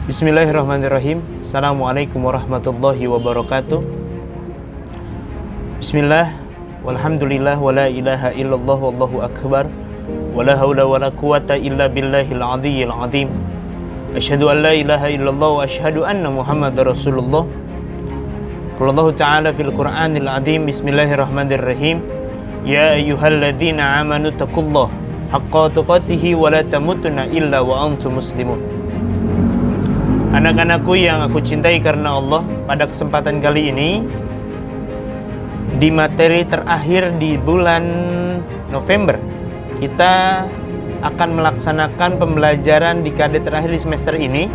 Bismillahirrahmanirrahim. Assalamualaikum warahmatullahi wabarakatuh. Bismillah, walhamdulillah, wala ilaha illallah, wallahu akbar, wala hawla wala quwata illa billahil aliyyil azim. Asyhadu an la ilaha illallah wa asyhadu anna Muhammadar Rasulullah. Qala Allah Ta'ala fil Qur'anil azim. Bismillahirrahmanirrahim. Ya ayyuhalladzina amanu taqullaha haqqa tuqatih wa la tamutunna illa wa antum muslimun. Anak-anakku yang aku cintai karena Allah, pada kesempatan kali ini di materi terakhir di bulan November, kita akan melaksanakan pembelajaran dekade terakhir di semester ini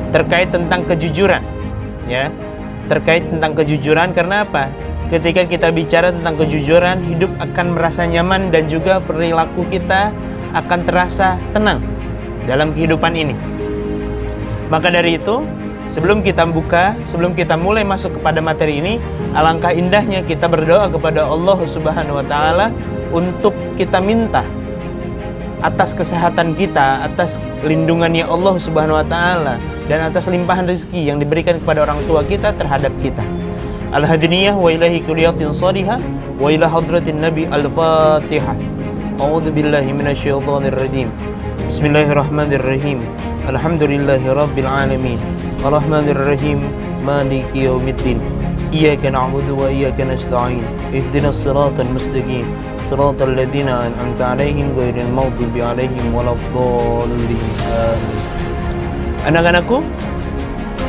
terkait tentang kejujuran, ya. Terkait tentang kejujuran, karena apa? Ketika kita bicara tentang kejujuran, hidup akan merasa nyaman dan juga perilaku kita akan terasa tenang dalam kehidupan ini. Maka dari itu, sebelum kita mulai masuk kepada materi ini, alangkah indahnya kita berdoa kepada Allah Subhanahu wa Ta'ala untuk kita minta atas kesehatan kita, atas lindungannya Allah Subhanahu wa Ta'ala, dan atas limpahan rezeki yang diberikan kepada orang tua kita terhadap kita. Al-hadiniyah wa ilahi kuliyatin salihah wa ila hadratin nabi al-fatihah. A'udzu billahi minasyaitonir rajim. Bismillahirrahmanirrahim. Alhamdulillahi rabbil alamin. Arrahmanir rahim. Maliki yaumiddin. Iyyaka na'budu wa iyyaka nasta'in. Ihdinas siratal mustaqim. Siratal ladzina an'amta 'alaihim ghairil maghdubi 'alaihim waladdallin. Anak-anakku,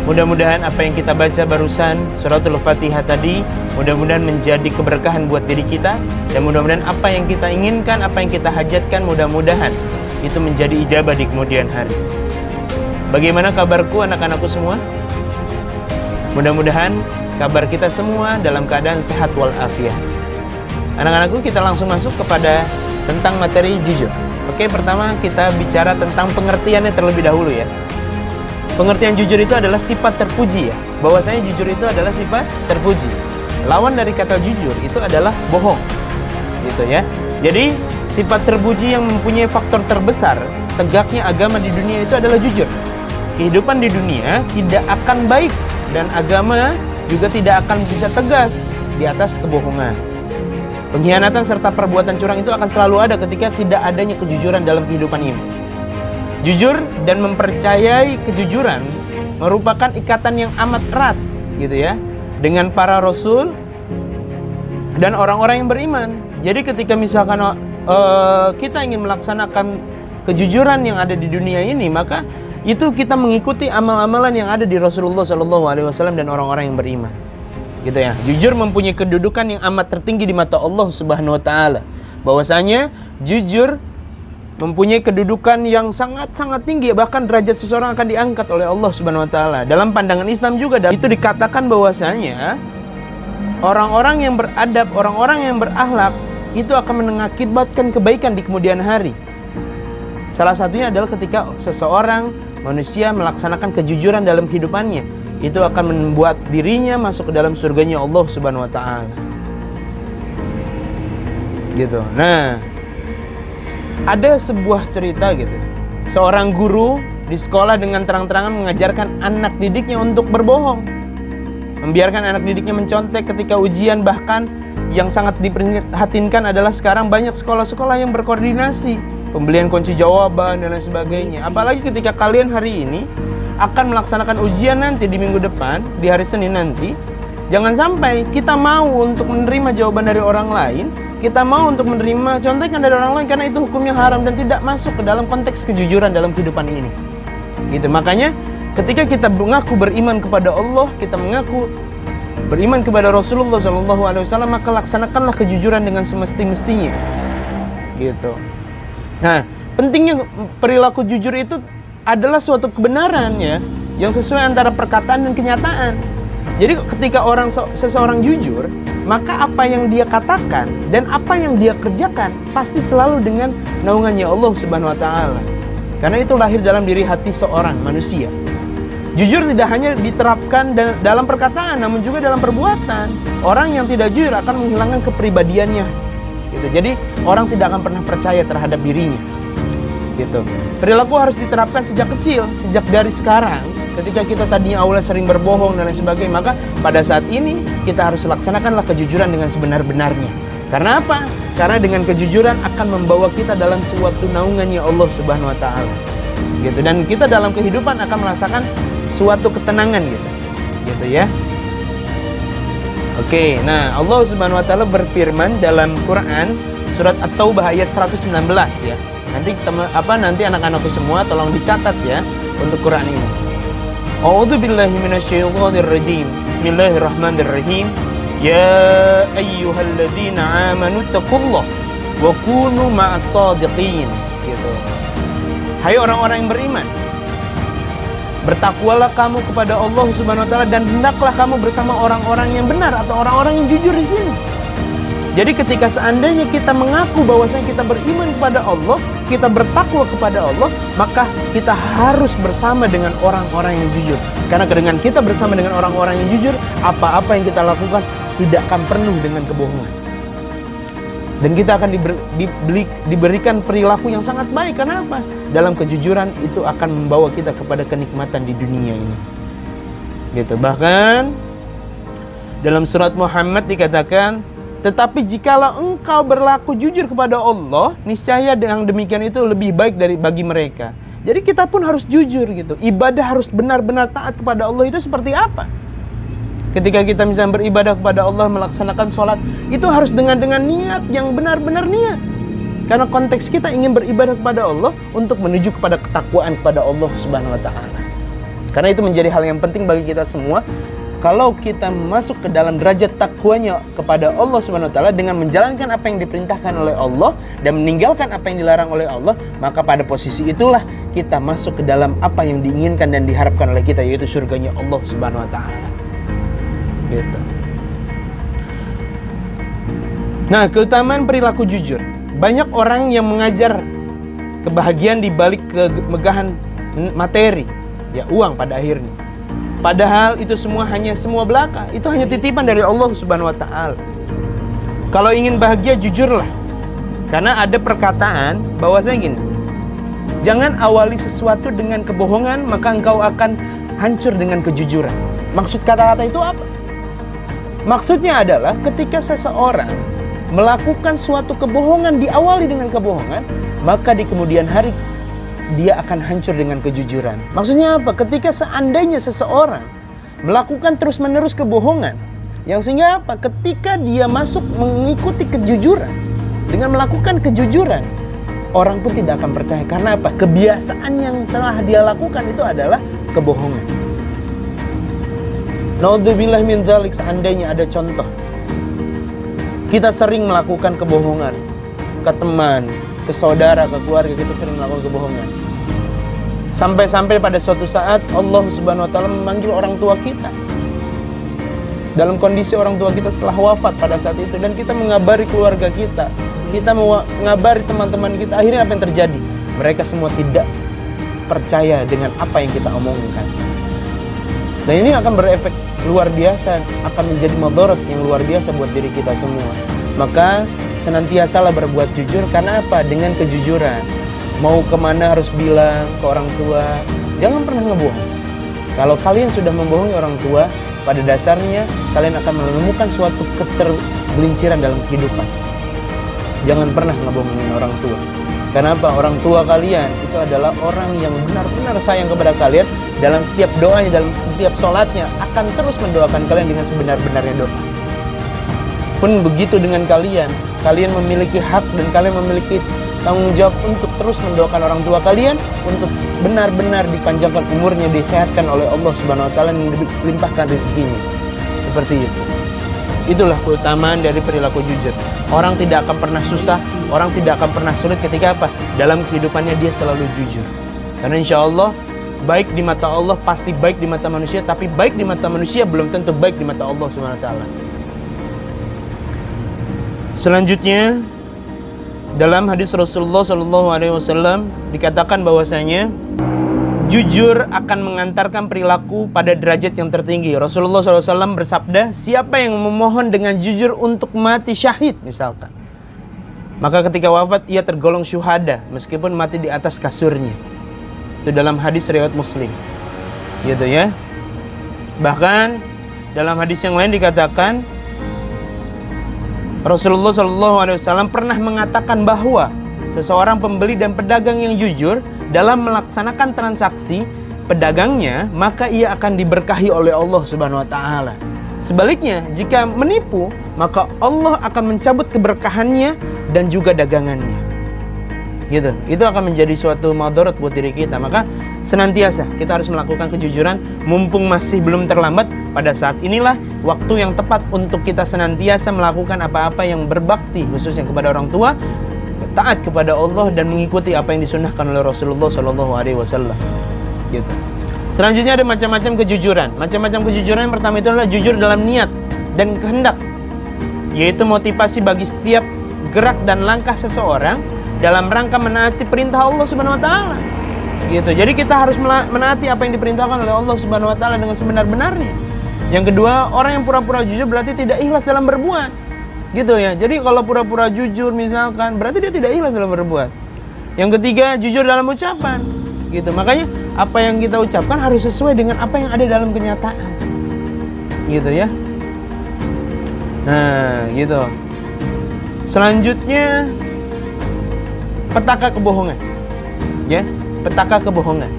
mudah-mudahan apa yang kita baca barusan suratul Fatihah tadi mudah-mudahan menjadi keberkahan buat diri kita, dan mudah-mudahan apa yang kita inginkan, apa yang kita hajatkan, mudah-mudahan itu menjadi ijabah di kemudian hari. Bagaimana kabarku anak-anakku semua? Mudah-mudahan kabar kita semua dalam keadaan sehat walafiat. Anak-anakku, kita langsung masuk kepada tentang materi jujur. Oke, pertama kita bicara tentang pengertiannya terlebih dahulu ya. Pengertian jujur itu adalah sifat terpuji ya. Bahwasanya jujur itu adalah sifat terpuji. Lawan dari kata jujur itu adalah bohong. Gitu ya. Jadi sifat terpuji yang mempunyai faktor terbesar tegaknya agama di dunia itu adalah jujur. Kehidupan di dunia tidak akan baik dan agama juga tidak akan bisa tegas di atas kebohongan. Pengkhianatan serta perbuatan curang itu akan selalu ada ketika tidak adanya kejujuran dalam kehidupan ini. Jujur dan mempercayai kejujuran merupakan ikatan yang amat erat gitu ya dengan para rasul dan orang-orang yang beriman. Jadi ketika misalkan kita ingin melaksanakan kejujuran yang ada di dunia ini, maka itu kita mengikuti amal-amalan yang ada di Rasulullah SAW dan orang-orang yang beriman. Gitu ya. Jujur mempunyai kedudukan yang amat tertinggi di mata Allah Subhanahu wa Ta'ala. Bahwasanya jujur mempunyai kedudukan yang sangat-sangat tinggi, bahkan derajat seseorang akan diangkat oleh Allah Subhanahu wa Ta'ala. Dalam pandangan Islam juga itu dikatakan bahwasanya orang-orang yang beradab, orang-orang yang berakhlak itu akan mengakibatkan kebaikan di kemudian hari. Salah satunya adalah ketika seseorang manusia melaksanakan kejujuran dalam kehidupannya, itu akan membuat dirinya masuk ke dalam surganya Allah Subhanahu wa Ta'ala. Gitu. Nah, ada sebuah cerita gitu. Seorang guru di sekolah dengan terang-terangan mengajarkan anak didiknya untuk berbohong. Membiarkan anak didiknya mencontek ketika ujian, bahkan yang sangat diperhatinkan adalah sekarang banyak sekolah-sekolah yang berkoordinasi pembelian kunci jawaban dan lain sebagainya. Apalagi ketika kalian hari ini akan melaksanakan ujian nanti di minggu depan, di hari Senin nanti, jangan sampai kita mau untuk menerima jawaban dari orang lain, kita mau untuk menerima contekan dari orang lain, karena itu hukumnya haram dan tidak masuk ke dalam konteks kejujuran dalam kehidupan ini. Gitu. Makanya ketika kita mengaku beriman kepada Allah, kita mengaku beriman kepada Rasulullah SAW, maka laksanakanlah kejujuran dengan semesti-mestinya. Gitu. Nah, pentingnya perilaku jujur itu adalah suatu kebenaran ya, yang sesuai antara perkataan dan kenyataan. Jadi ketika seseorang jujur, maka apa yang dia katakan dan apa yang dia kerjakan pasti selalu dengan naungannya Allah Subhanahu wa Ta'ala. Karena itu lahir dalam diri hati seorang manusia. Jujur tidak hanya diterapkan dalam perkataan, namun juga dalam perbuatan. Orang yang tidak jujur akan menghilangkan kepribadiannya. Gitu. Jadi orang tidak akan pernah percaya terhadap dirinya. gitu. Perilaku harus diterapkan sejak kecil, sejak dari sekarang. Ketika kita tadinya awalnya sering berbohong dan lain sebagainya, maka pada saat ini kita harus laksanakanlah kejujuran dengan sebenar-benarnya. Karena apa? Karena dengan kejujuran akan membawa kita dalam suatu naungannya Allah Subhanahu wa taala. Gitu. Dan kita dalam kehidupan akan merasakan suatu ketenangan gitu. Gitu ya. Oke, nah Allah Subhanahu wa taala berfirman dalam Quran surat At-Taubah ayat 119 ya. Nanti anak-anakku semua tolong dicatat ya untuk Quran ini. A'udzubillahi minasyaitonirrajim. Bismillahirrahmanirrahim. Ya ayyuhalladzina amanu taqullaha wa kunu ma'as shadiqin. Gitu. Hai orang-orang yang beriman, bertakwalah kamu kepada Allah Subhanahu wa taala dan hendaklah kamu bersama orang-orang yang benar atau orang-orang yang jujur di sini. Jadi ketika seandainya kita mengaku bahwasanya kita beriman kepada Allah, kita bertakwa kepada Allah, maka kita harus bersama dengan orang-orang yang jujur. Karena dengan kita bersama dengan orang-orang yang jujur, apa-apa yang kita lakukan tidak akan penuh dengan kebohongan. Dan kita akan diberikan perilaku yang sangat baik. Karena apa? Dalam kejujuran itu akan membawa kita kepada kenikmatan di dunia ini. Gitu. Bahkan dalam surat Muhammad dikatakan, tetapi jikalau engkau berlaku jujur kepada Allah, niscaya yang demikian itu lebih baik bagi mereka. Jadi kita pun harus jujur gitu. Ibadah harus benar-benar taat kepada Allah itu seperti apa? Ketika kita misalnya beribadah kepada Allah, melaksanakan sholat, itu harus dengan niat yang benar-benar niat. Karena konteks kita ingin beribadah kepada Allah untuk menuju kepada ketakwaan kepada Allah Subhanahu wa taala. Karena itu menjadi hal yang penting bagi kita semua. Kalau kita masuk ke dalam derajat takwanya kepada Allah Subhanahu wa taala dengan menjalankan apa yang diperintahkan oleh Allah dan meninggalkan apa yang dilarang oleh Allah, maka pada posisi itulah kita masuk ke dalam apa yang diinginkan dan diharapkan oleh kita, yaitu surganya Allah Subhanahu wa taala. Gitu. Nah, keutamaan perilaku jujur. Banyak orang yang mengajar kebahagiaan di balik kemegahan materi, ya uang pada akhirnya. Padahal itu semua belaka. Itu hanya titipan dari Allah Subhanahu wa taala. Kalau ingin bahagia, jujurlah. Karena ada perkataan bahwasanya gini, jangan awali sesuatu dengan kebohongan, maka engkau akan hancur dengan kejujuran. Maksud kata-kata itu apa? Maksudnya adalah ketika seseorang melakukan suatu kebohongan, diawali dengan kebohongan, maka di kemudian hari dia akan hancur dengan kejujuran. Maksudnya apa? Ketika seandainya seseorang melakukan terus-menerus kebohongan, yang sehingga apa? Ketika dia masuk mengikuti kejujuran, dengan melakukan kejujuran, orang pun tidak akan percaya. Karena apa? Kebiasaan yang telah dia lakukan itu adalah kebohongan. Naudzubillah min dzalik, seandainya ada contoh kita sering melakukan kebohongan ke teman, ke saudara, ke keluarga, kita sering melakukan kebohongan. Sampai-sampai pada suatu saat Allah Subhanahu wa taala memanggil orang tua kita. Dalam kondisi orang tua kita setelah wafat pada saat itu, dan kita mengabari keluarga kita, kita mengabari teman-teman kita, akhirnya apa yang terjadi? Mereka semua tidak percaya dengan apa yang kita omongkan. Dan ini akan berefek luar biasa, akan menjadi madarat yang luar biasa buat diri kita semua. Maka senantiasalah berbuat jujur. Karena apa? Dengan kejujuran. Mau kemana harus bilang ke orang tua. Jangan pernah ngebohong. Kalau kalian sudah membohongi orang tua, pada dasarnya kalian akan menemukan suatu ketergelinciran dalam kehidupan. Jangan pernah ngebohongin orang tua. Karena apa? Orang tua kalian itu adalah orang yang benar-benar sayang kepada kalian. Dalam setiap doanya, dalam setiap sholatnya, akan terus mendoakan kalian dengan sebenar-benarnya doa. Pun begitu dengan kalian. Kalian memiliki hak dan kalian memiliki tanggung jawab untuk terus mendoakan orang tua kalian, untuk benar-benar dipanjangkan umurnya, disehatkan oleh Allah Subhanahu wa taala, dan dilimpahkan rezekinya. Seperti itu. Itulah keutamaan dari perilaku jujur. Orang tidak akan pernah susah, orang tidak akan pernah sulit ketika apa? Dalam kehidupannya dia selalu jujur. Karena insya Allah baik di mata Allah pasti baik di mata manusia, tapi baik di mata manusia belum tentu baik di mata Allah Subhanahu wa taala. Selanjutnya, dalam hadis Rasulullah SAW dikatakan bahwasanya jujur akan mengantarkan perilaku pada derajat yang tertinggi. Rasulullah SAW bersabda, siapa yang memohon dengan jujur untuk mati syahid misalkan, Maka ketika wafat ia tergolong syuhada meskipun mati di atas kasurnya. Itu dalam hadis riwayat Muslim. Gitu ya. Bahkan dalam hadis yang lain dikatakan Rasulullah SAW pernah mengatakan bahwa seseorang pembeli dan pedagang yang jujur dalam melaksanakan transaksi pedagangnya, maka ia akan diberkahi oleh Allah Subhanahu wa taala. Sebaliknya, jika menipu, maka Allah akan mencabut keberkahannya dan juga dagangannya. Gitu. Itu akan menjadi suatu madarat buat diri kita. Maka senantiasa kita harus melakukan kejujuran mumpung masih belum terlambat. Pada saat inilah waktu yang tepat untuk kita senantiasa melakukan apa-apa yang berbakti, khususnya kepada orang tua, taat kepada Allah dan mengikuti apa yang disunnahkan oleh Rasulullah SAW. Gitu. Selanjutnya ada macam-macam kejujuran. Macam-macam kejujuran yang pertama itu adalah jujur dalam niat dan kehendak, yaitu motivasi bagi setiap gerak dan langkah seseorang dalam rangka menaati perintah Allah Subhanahu wa taala. Gitu. Jadi kita harus menaati apa yang diperintahkan oleh Allah Subhanahu wa taala dengan sebenar-benarnya. Yang kedua, orang yang pura-pura jujur berarti tidak ikhlas dalam berbuat. Gitu ya. Jadi kalau pura-pura jujur misalkan, berarti dia tidak ikhlas dalam berbuat. Yang ketiga, jujur dalam ucapan. Gitu. Makanya apa yang kita ucapkan harus sesuai dengan apa yang ada dalam kenyataan. Gitu ya. Nah, gitu. Selanjutnya petaka kebohongan. Ya, petaka kebohongan.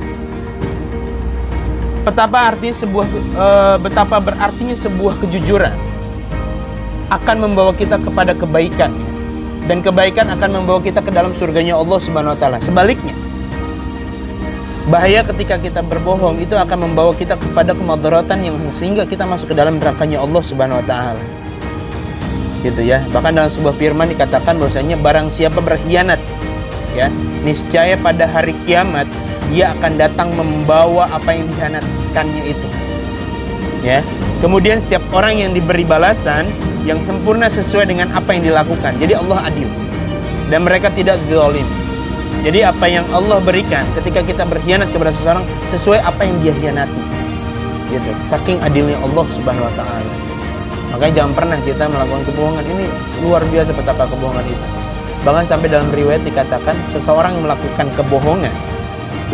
Betapa berartinya sebuah kejujuran akan membawa kita kepada kebaikan, dan kebaikan akan membawa kita ke dalam surganya Allah Subhanahu wa taala. Sebaliknya, bahaya ketika kita berbohong itu akan membawa kita kepada kemadaratan yang sehingga kita masuk ke dalam nerakanya Allah Subhanahu wa taala. Gitu ya. Bahkan dalam sebuah firman dikatakan bahwasanya barang siapa berkhianat, ya, niscaya pada hari kiamat dia akan datang membawa apa yang dikhianatkannya itu. Ya. Kemudian setiap orang yang diberi balasan yang sempurna sesuai dengan apa yang dilakukan. Jadi Allah adil dan mereka tidak zalim. Jadi apa yang Allah berikan ketika kita berkhianat kepada seseorang sesuai apa yang dia khianati. Gitu. Saking adilnya Allah Subhanahu wa taala. Makanya jangan pernah kita melakukan kebohongan. Ini luar biasa betapa kebohongan itu. Bahkan sampai dalam riwayat dikatakan seseorang yang melakukan kebohongan,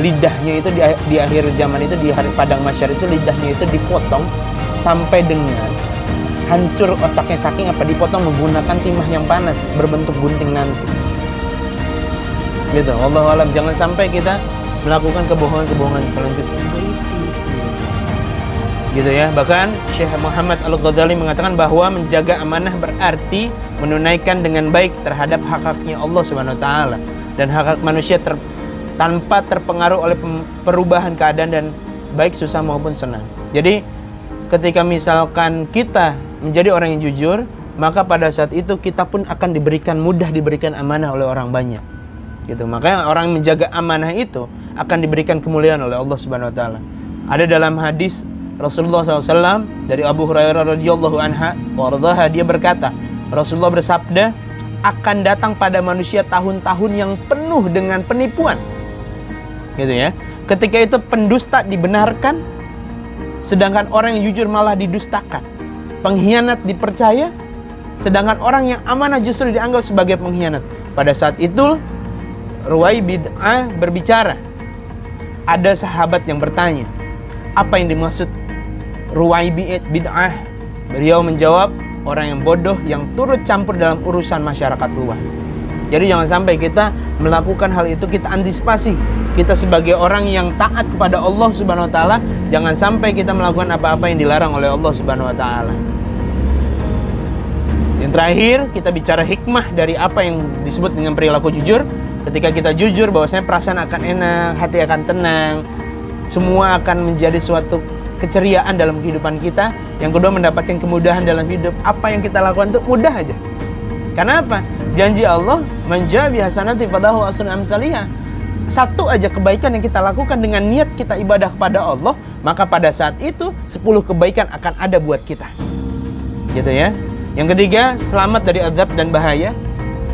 lidahnya itu di akhir zaman itu, di hari padang mahsyar itu, lidahnya itu dipotong sampai dengan hancur otaknya, saking apa dipotong menggunakan timah yang panas berbentuk gunting nanti. Gitu. Wallahu alam, jangan sampai kita melakukan kebohongan-kebohongan selanjutnya. Gitu ya. Bahkan Syekh Muhammad Al-Ghazali mengatakan bahwa menjaga amanah berarti menunaikan dengan baik terhadap hak-haknya Allah Subhanahu wa taala dan hak-hak manusia tanpa terpengaruh oleh perubahan keadaan dan baik susah maupun senang. Jadi ketika misalkan kita menjadi orang yang jujur, maka pada saat itu kita pun akan mudah diberikan amanah oleh orang banyak. Gitu. Makanya orang yang menjaga amanah itu akan diberikan kemuliaan oleh Allah Subhanahu wa taala. Ada dalam hadis Rasulullah SAW dari Abu Hurairah radhiyallahu anha waradaha, dia berkata, Rasulullah bersabda, akan datang pada manusia tahun-tahun yang penuh dengan penipuan. Gitu ya. Ketika itu pendusta dibenarkan, sedangkan orang yang jujur malah didustakan. Pengkhianat dipercaya, sedangkan orang yang amanah justru dianggap sebagai pengkhianat. Pada saat itu Ruwai bid'ah berbicara. Ada sahabat yang bertanya, apa yang dimaksud Ruwai bid'ah? Beliau menjawab, orang yang bodoh yang turut campur dalam urusan masyarakat luas. Jadi jangan sampai kita melakukan hal itu, kita antisipasi. Kita sebagai orang yang taat kepada Allah Subhanahu wa taala, jangan sampai kita melakukan apa-apa yang dilarang oleh Allah Subhanahu wa taala. Yang terakhir, kita bicara hikmah dari apa yang disebut dengan perilaku jujur. Ketika kita jujur, bahwasanya perasaan akan enak, hati akan tenang, semua akan menjadi suatu keceriaan dalam kehidupan kita. Yang kedua, mendapatkan kemudahan dalam hidup. Apa yang kita lakukan itu mudah aja. Karena apa? Janji Allah, man jaa bihasanati falahu asru amsalihha. Satu aja kebaikan yang kita lakukan dengan niat kita ibadah kepada Allah, maka pada saat itu 10 kebaikan akan ada buat kita. Gitu ya. Yang ketiga, selamat dari azab dan bahaya.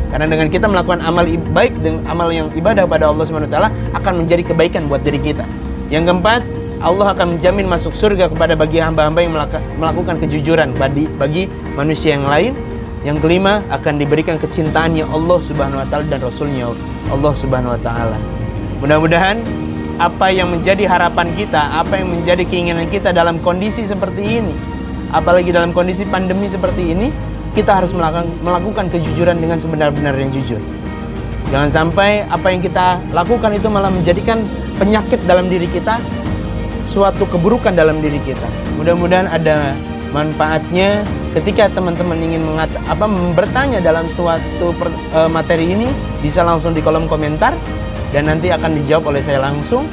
Karena dengan kita melakukan amal baik dan amal yang ibadah pada Allah Subhanahu wa taala akan menjadi kebaikan buat diri kita. Yang keempat, Allah akan menjamin masuk surga kepada bagi hamba-hamba yang melakukan kejujuran bagi manusia yang lain. Yang kelima, akan diberikan kecintaannya Allah Subhanahu wa taala dan Rasulnya Allah Subhanahu wa taala. Mudah-mudahan apa yang menjadi harapan kita, apa yang menjadi keinginan kita dalam kondisi seperti ini, apalagi dalam kondisi pandemi seperti ini, kita harus melakukan kejujuran dengan sebenar-benar yang jujur. Jangan sampai apa yang kita lakukan itu malah menjadikan penyakit dalam diri kita, suatu keburukan dalam diri kita. Mudah-mudahan ada manfaatnya ketika teman-teman ingin bertanya dalam suatu materi ini, bisa langsung di kolom komentar dan nanti akan dijawab oleh saya langsung.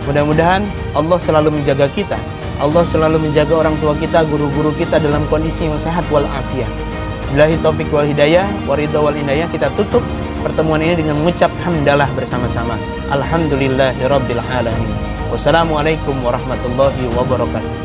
Mudah-mudahan Allah selalu menjaga kita, Allah selalu menjaga orang tua kita, guru-guru kita dalam kondisi yang sehat walafiat. Billahi taufik wal hidayah, waridho wal inayah. Kita tutup pertemuan ini dengan mengucap hamdalah bersama-sama. Alhamdulillahirabbil alamin. Wassalamualaikum warahmatullahi wabarakatuh.